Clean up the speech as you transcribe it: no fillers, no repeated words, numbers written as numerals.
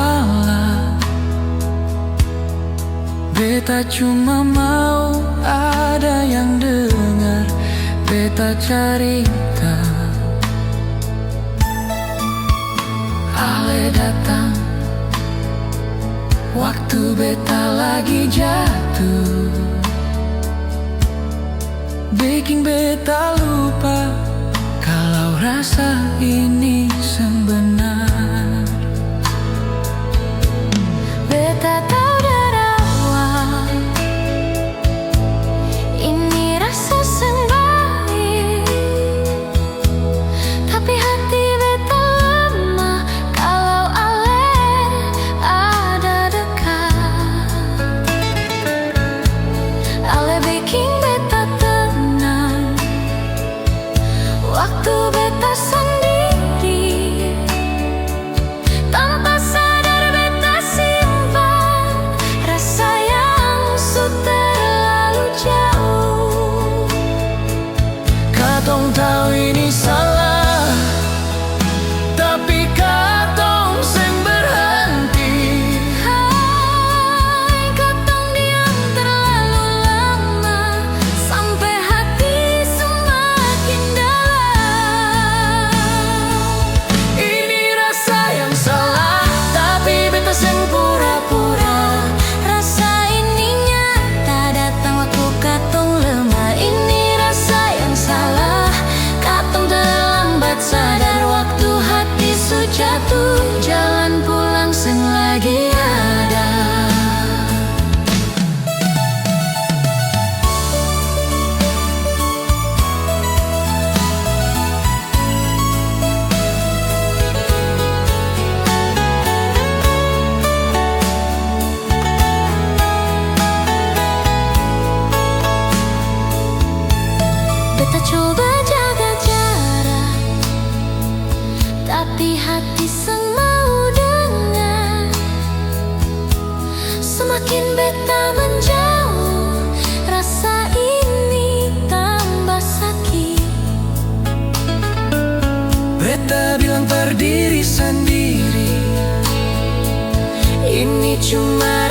salah. Beta cuma mau ada yang dengar beta cerita. Ale datang waktu beta lagi jatuh, bikin beta lupa kalau rasa ini sebenar. Beta tahu dari awal ini rasa sendiri, tapi hati beta lemah kalau ale ada dekat. Ale bikin beta tenang waktu beta sendiri, tanpa sadar beta simpan rasa yang terlalu jauh. Katong tahu ini salah, tapi katong seng berhenti. Hai, katong diam terlalu lama sampai hati semakin dalam. Ini rasa yang salah, tapi beta seng pura-pura. Rasa ini nyata datang waktu katong lemah. Ini rasa yang salah, katong terlambat sadar waktu hati su jatuh. Jalan pulang seng lagi ada. Beta coba jaga jarak, tapi hati seng mau dengar. Semakin beta menjauh, rasa ini tambah sakit. Beta bilang berdiri sendiri, ini cuma